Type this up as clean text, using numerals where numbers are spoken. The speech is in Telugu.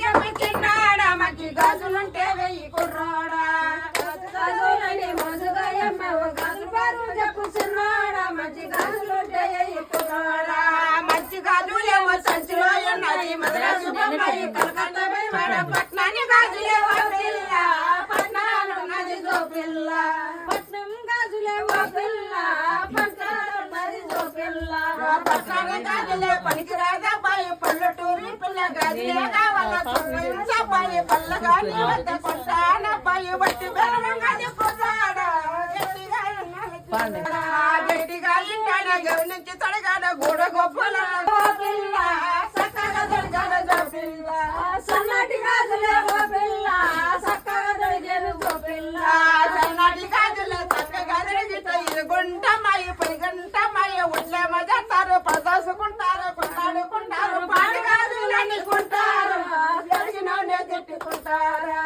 చిన్నాడా మంచి గాజులుంటే వెయ్యి కుర్రాడా గాజులని మోసుగాయమ్మ గాజులు పారు చెప్పు చిన్నాడా మంచి గాజులుంటే వెయ్యి కుర్రాడా మంచి గాజులేమో సంచిలో ఉన్నది మద్రాసు బొమ్మాయి కలకత్తా వాడ పట్నాన్ని గాజులేవో పిల్ల పట్నాలున్నది జో పిల్ల పట్నం గాజులేవో పిల్ల పట్నాలున్నది జో పిల్ల పట్నాన్ని గాజులే పనికిరాదా బాయి పల్లెటూరి పిల్ల గాజులే కావాల బాయి పల్లగాని వద్ద కొట్టాన బాయి బట్టి బెరవంగాని కొట్టాడా గట్టిగా ఇంటాడ గమనించి తడగాడ గూడ గొప్పల పిల్ల చక్కగా దొరికాడు జో పిల్ల సన్నటి గాజులేవో పిల్ల చక్కగా దొరికాడు జో పిల్ల సన్నటి గాజులే చక్కగా తిరిగితే ఇది గుంటమాయి పై గంటమాయి ఉట్లే మజారు పదాసుకుంటారు కొట్లాడుకుంటారు పాడి గాజులని కొంటారు జరిగిన తిట్టుకుంటారా